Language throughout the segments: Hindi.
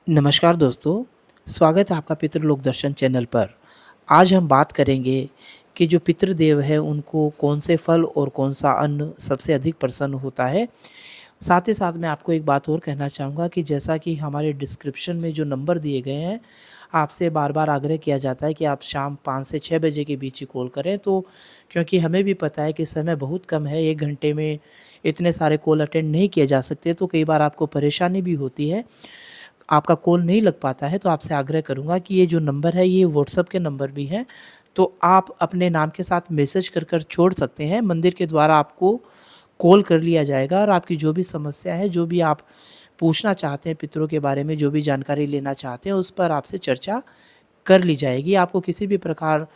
नमस्कार दोस्तों, स्वागत है आपका पितृलोक दर्शन चैनल पर। आज हम बात करेंगे कि जो पितृदेव हैं उनको कौन से फल और कौन-सा अन्न सबसे अधिक प्रसन्न होता है। साथ ही साथ मैं आपको एक बात और कहना चाहूँगा कि जैसा कि हमारे डिस्क्रिप्शन में जो नंबर दिए गए हैं, आपसे बार-बार आग्रह किया जाता है कि आप शाम 5 से 6 बजे के बीच ही कॉल करें। तो क्योंकि हमें भी पता है कि समय बहुत कम है, 1 घंटे में इतने सारे कॉल अटेंड नहीं किए जा सकते, तो कई बार आपको परेशानी भी होती है। आपका कॉल नहीं लग पाता है, तो आपसे आग्रह करूँगा कि ये जो नंबर है ये व्हाट्सएप के नंबर भी हैं, तो आप अपने नाम के साथ मैसेज कर छोड़ सकते हैं। मंदिर के द्वारा आपको कॉल कर लिया जाएगा और आपकी जो भी समस्या है, जो भी आप पूछना चाहते हैं पितरों के बारे में, जो भी जानकारी लेना चाहते हैं, उस पर आपसे चर्चा कर ली जाएगी। आपको किसी भी प्रकार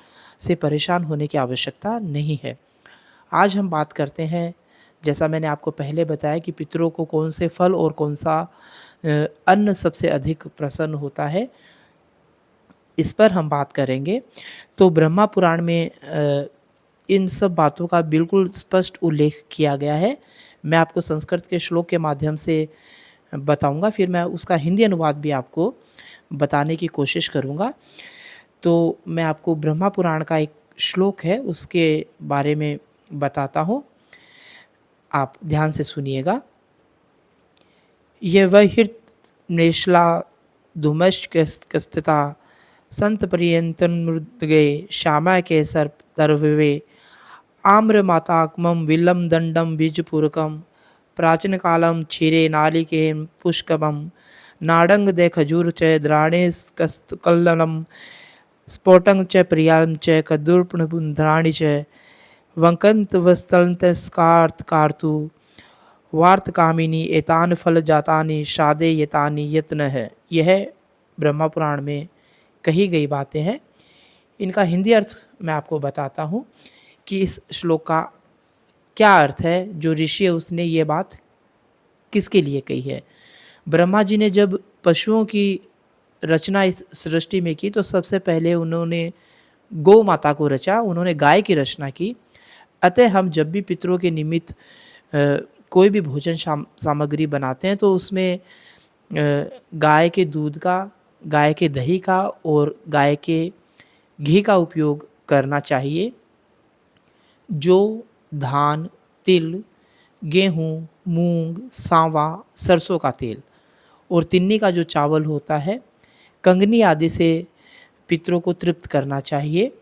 से परेशान होने की आवश्यकता नहीं है। आज हम बात करते हैं, जैसा मैंने आपको पहले बताया कि पितरों को कौन से फल और कौन-सा अन्न सबसे अधिक प्रसन्न होता है, इस पर हम बात करेंगे। तो ब्रह्मा पुराण में इन सब बातों का बिल्कुल स्पष्ट उल्लेख किया गया है। मैं आपको संस्कृत के श्लोक के माध्यम से बताऊँगा, फिर मैं उसका हिंदी अनुवाद भी आपको बताने की कोशिश करूँगा। तो मैं आपको ब्रह्मा पुराण का एक श्लोक है, उसके बारे में बताता हूँ। आप ध्यान से सुनिएगा। यवहिर्नेश्ला धूमश्चकस्थिता सन्तपर्यन्तन्मृद्गे श्यामा केसर तर्ववे आम्रमाताक्मं विल्लं दण्डं बीजपूरकं प्राचीनकालं क्षीरे नालिकेयं पुष्कमं नाडङ्गदे खजूर च द्राणेस्कस्तकल्ललं स्फोटं च प्रियां च कदूर्पणबुन्ध्राणि च वङ्कन्तवस्तन्तस्कार्तु वार्तकामिनी एतान फल जातानि शादे यतानि यत्न है। यह ब्रह्मा पुराण में कही गई बातें हैं। इनका हिंदी अर्थ मैं आपको बताता हूँ कि इस श्लोक का क्या अर्थ है, जो ऋषि है उसने ये बात किसके लिए कही है। ब्रह्मा जी ने जब पशुओं की रचना इस सृष्टि में की, तो सबसे पहले उन्होंने गौ माता को रचा, उन्होंने गाय की रचना की। अतः हम जब भी पितरों के निमित्त कोई भी भोजन सामग्री बनाते हैं, तो उसमें गाय के दूध का, गाय के दही का और गाय के घी का उपयोग करना चाहिए। जौ, धान, तिल, गेहूँ, मूंग, सांवा, सरसों का तेल और तिन्नी का जो चावल होता है, कंगनी आदि से पितरों को तृप्त करना चाहिए।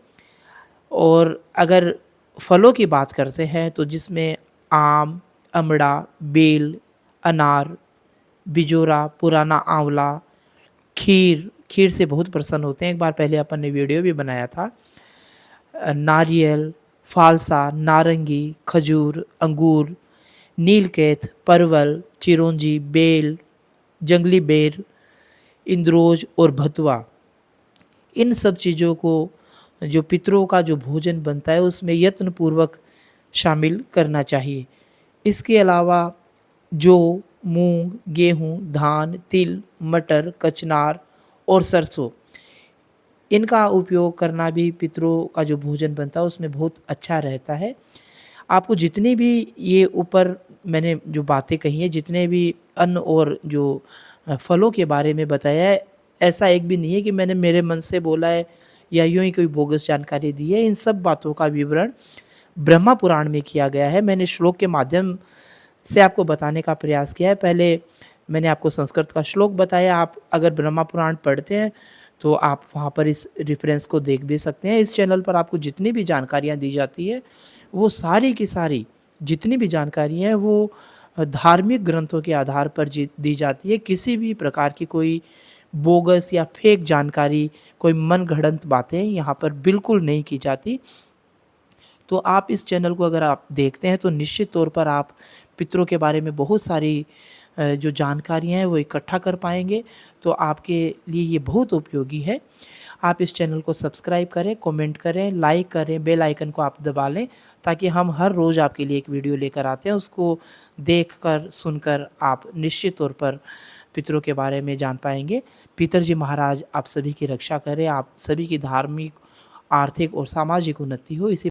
और अगर फलों की बात करते हैं, तो जिसमें आम, अमड़ा, बेल, अनार, बिजोरा, पुराना आंवला, खीर से बहुत प्रसन्न होते हैं। एक बार पहले अपन ने वीडियो भी बनाया था। नारियल, फालसा, नारंगी, खजूर, अंगूर, नीलकेत, परवल, चिरौंजी, बेल, जंगली बेर, इंद्रोज और भतुआ, इन सब चीज़ों को जो पितरों का जो भोजन बनता है उसमें यत्नपूर्वक शामिल करना चाहिए। इसके अलावा जौ, मूंग, गेहूँ, धान, तिल, मटर, कचनार और सरसों, इनका उपयोग करना भी पितरों का जो भोजन बनता है उसमें बहुत अच्छा रहता है। आपको जितनी भी ये ऊपर मैंने जो बातें कही हैं, जितने भी अन्न और जो फलों के बारे में बताया है, ऐसा एक भी नहीं है कि मैंने मेरे मन से बोला है या यूँ ही कोई बोगस जानकारी दी है। इन सब बातों का विवरण ब्रह्मा पुराण में किया गया है। मैंने श्लोक के माध्यम से आपको बताने का प्रयास किया है। पहले मैंने आपको संस्कृत का श्लोक बताया। आप अगर ब्रह्मा पुराण पढ़ते हैं, तो आप वहाँ पर इस रेफ़रेंस को देख भी सकते हैं। इस चैनल पर आपको जितनी भी जानकारियाँ दी जाती है, वो सारी की सारी जितनी भी जानकारी हैं, वो धार्मिक ग्रंथों के आधार पर दी जाती है। किसी भी प्रकार की कोई बोगस या फेक जानकारी, कोई मनगढ़ंत बातें यहाँ पर बिल्कुल नहीं की जाती। तो आप इस चैनल को अगर आप देखते हैं, तो निश्चित तौर पर आप पितरों के बारे में बहुत सारी जो जानकारियाँ हैं वो इकट्ठा कर पाएँगे। तो आपके लिए ये बहुत उपयोगी है। आप इस चैनल को सब्सक्राइब करें, कमेंट करें, लाइक करें, बेल आइकन को आप दबा लें, ताकि हम हर रोज़ आपके लिए एक वीडियो लेकर आते हैं, उसको देखकर, सुनकर आप निश्चित तौर पर पितरों के बारे में जान पाएँगे। पितरजी महाराज आप सभी की रक्षा करें, आप सभी की धार्मिक, आर्थिक और सामाजिक उन्नति हो। इसी